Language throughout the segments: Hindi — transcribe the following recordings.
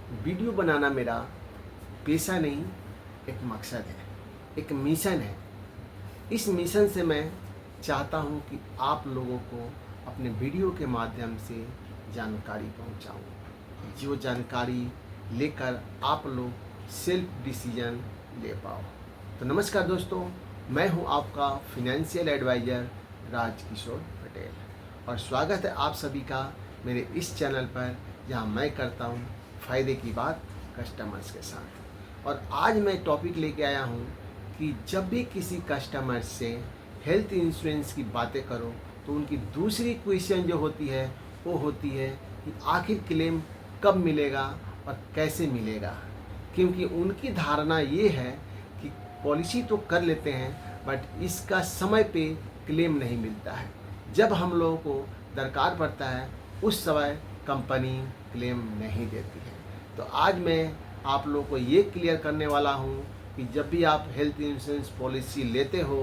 वीडियो बनाना मेरा पेशा नहीं, एक मकसद है, एक मिशन है। इस मिशन से मैं चाहता हूँ कि आप लोगों को अपने वीडियो के माध्यम से जानकारी पहुँचाऊँ, जो जानकारी लेकर आप लोग सेल्फ डिसीजन ले पाओ। तो नमस्कार दोस्तों, मैं हूँ आपका फिनेंशियल एडवाइज़र राजकिशोर पटेल और स्वागत है आप सभी का मेरे इस चैनल पर, जहाँ मैं करता हूँ फ़ायदे की बात कस्टमर्स के साथ। और आज मैं टॉपिक लेके आया हूँ कि जब भी किसी कस्टमर से हेल्थ इंश्योरेंस की बातें करो तो उनकी दूसरी क्वेश्चन जो होती है वो होती है कि आखिर क्लेम कब मिलेगा और कैसे मिलेगा। क्योंकि उनकी धारणा ये है कि पॉलिसी तो कर लेते हैं बट इसका समय पे क्लेम नहीं मिलता है। जब हम लोगों को दरकार पड़ता है उस समय कंपनी क्लेम नहीं देती है। तो आज मैं आप लोगों को ये क्लियर करने वाला हूँ कि जब भी आप हेल्थ इंश्योरेंस पॉलिसी लेते हो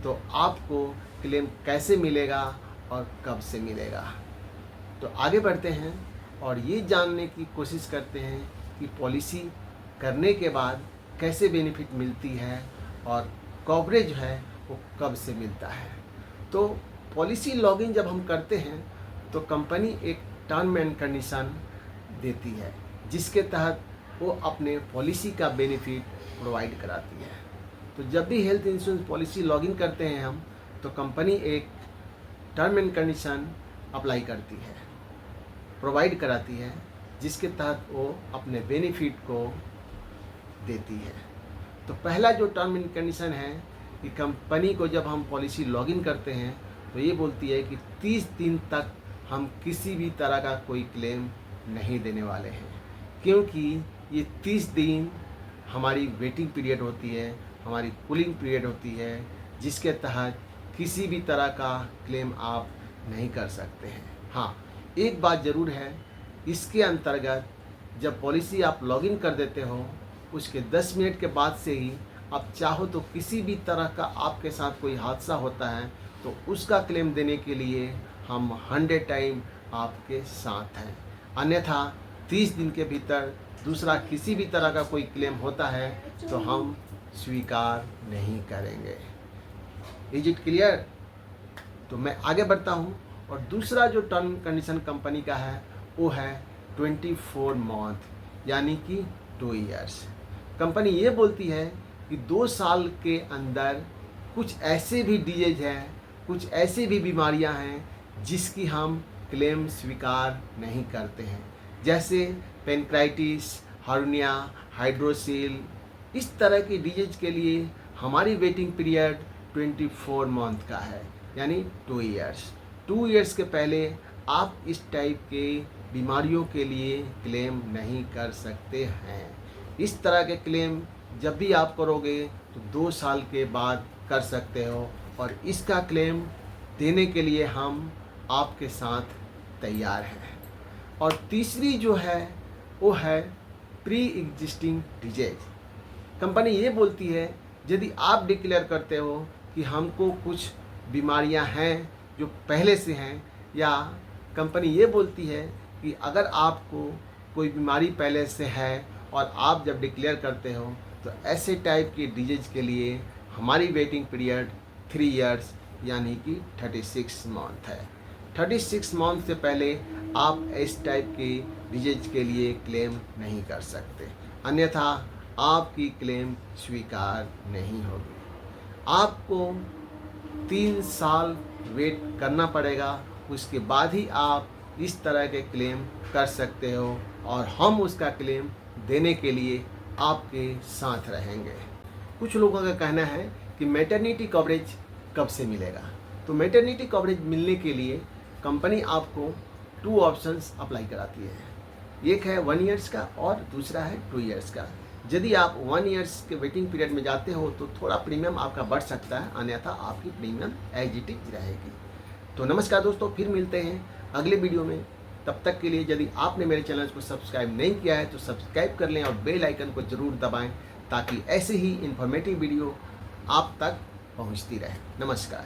तो आपको क्लेम कैसे मिलेगा और कब से मिलेगा। तो आगे बढ़ते हैं और ये जानने की कोशिश करते हैं कि पॉलिसी करने के बाद कैसे बेनिफिट मिलती है और कवरेज है वो कब से मिलता है। तो पॉलिसी लॉगिन जब हम करते हैं तो कंपनी एक टर्म एंड कंडीशन देती है जिसके तहत वो अपने पॉलिसी का बेनिफिट प्रोवाइड कराती है। तो जब भी हेल्थ इंश्योरेंस पॉलिसी लॉगिन करते हैं हम तो कंपनी एक टर्म एंड कंडीशन अप्लाई करती है, प्रोवाइड कराती है, जिसके तहत वो अपने बेनिफिट को देती है। तो पहला जो टर्म एंड कंडीशन है कि कंपनी को जब हम पॉलिसी लॉगिन करते हैं तो ये बोलती है कि 30 दिन तक हम किसी भी तरह का कोई क्लेम नहीं देने वाले हैं, क्योंकि ये 30 दिन हमारी वेटिंग पीरियड होती है, हमारी कूलिंग पीरियड होती है, जिसके तहत किसी भी तरह का क्लेम आप नहीं कर सकते हैं। हाँ, एक बात ज़रूर है, इसके अंतर्गत जब पॉलिसी आप लॉगिन कर देते हो उसके 10 मिनट के बाद से ही आप चाहो तो किसी भी तरह का आपके साथ कोई हादसा होता है तो उसका क्लेम देने के लिए हम 100 टाइम आपके साथ हैं। अन्यथा 30 दिन के भीतर दूसरा किसी भी तरह का कोई क्लेम होता है तो हम स्वीकार नहीं करेंगे। Is it clear? तो मैं आगे बढ़ता हूँ और दूसरा जो टर्म कंडीशन कंपनी का है वो है 24 मंथ यानी कि 2 इयर्स। कंपनी ये बोलती है कि 2 साल के अंदर कुछ ऐसे भी डिजीज हैं, कुछ ऐसी भी बीमारियां हैं जिसकी हम क्लेम स्वीकार नहीं करते हैं, जैसे पेनक्राइटिस, हर्निया, हाइड्रोसील। इस तरह की डिजीज के लिए हमारी वेटिंग पीरियड 24 मंथ का है यानी 2 इयर्स। 2 इयर्स के पहले आप इस टाइप के बीमारियों के लिए क्लेम नहीं कर सकते हैं। इस तरह के क्लेम जब भी आप करोगे तो 2 साल के बाद कर सकते हो और इसका क्लेम देने के लिए हम आपके साथ तैयार हैं। और तीसरी जो है वो है प्री एग्जिस्टिंग डिजीज। कंपनी ये बोलती है यदि आप डिक्लेयर करते हो कि हमको कुछ बीमारियां हैं जो पहले से हैं, या कंपनी ये बोलती है कि अगर आपको कोई बीमारी पहले से है और आप जब डिक्लेयर करते हो तो ऐसे टाइप की डिजीज के लिए हमारी वेटिंग पीरियड 3 इयर्स यानी कि 36 मंथ है। 36 मंथ से पहले आप इस टाइप की डिजीज के लिए क्लेम नहीं कर सकते, अन्यथा आपकी क्लेम स्वीकार नहीं होगी। आपको 3 साल वेट करना पड़ेगा, उसके बाद ही आप इस तरह के क्लेम कर सकते हो और हम उसका क्लेम देने के लिए आपके साथ रहेंगे। कुछ लोगों का कहना है कि मैटरनिटी कवरेज कब से मिलेगा। तो मैटरनिटी कवरेज मिलने के लिए कंपनी आपको 2 ऑप्शंस अप्लाई कराती है, एक है 1 ईयर्स का और दूसरा है 2 ईयर्स का। यदि आप 1 ईयर्स के वेटिंग पीरियड में जाते हो तो थोड़ा प्रीमियम आपका बढ़ सकता है, अन्यथा आपकी प्रीमियम एज इट इज रहेगी। तो नमस्कार दोस्तों, फिर मिलते हैं अगले वीडियो में। तब तक के लिए यदि आपने मेरे चैनल को सब्सक्राइब नहीं किया है तो सब्सक्राइब कर लें और बेल आइकन को ज़रूर दबाएं ताकि ऐसे ही इन्फॉर्मेटिव वीडियो आप तक पहुंचती रहे। नमस्कार।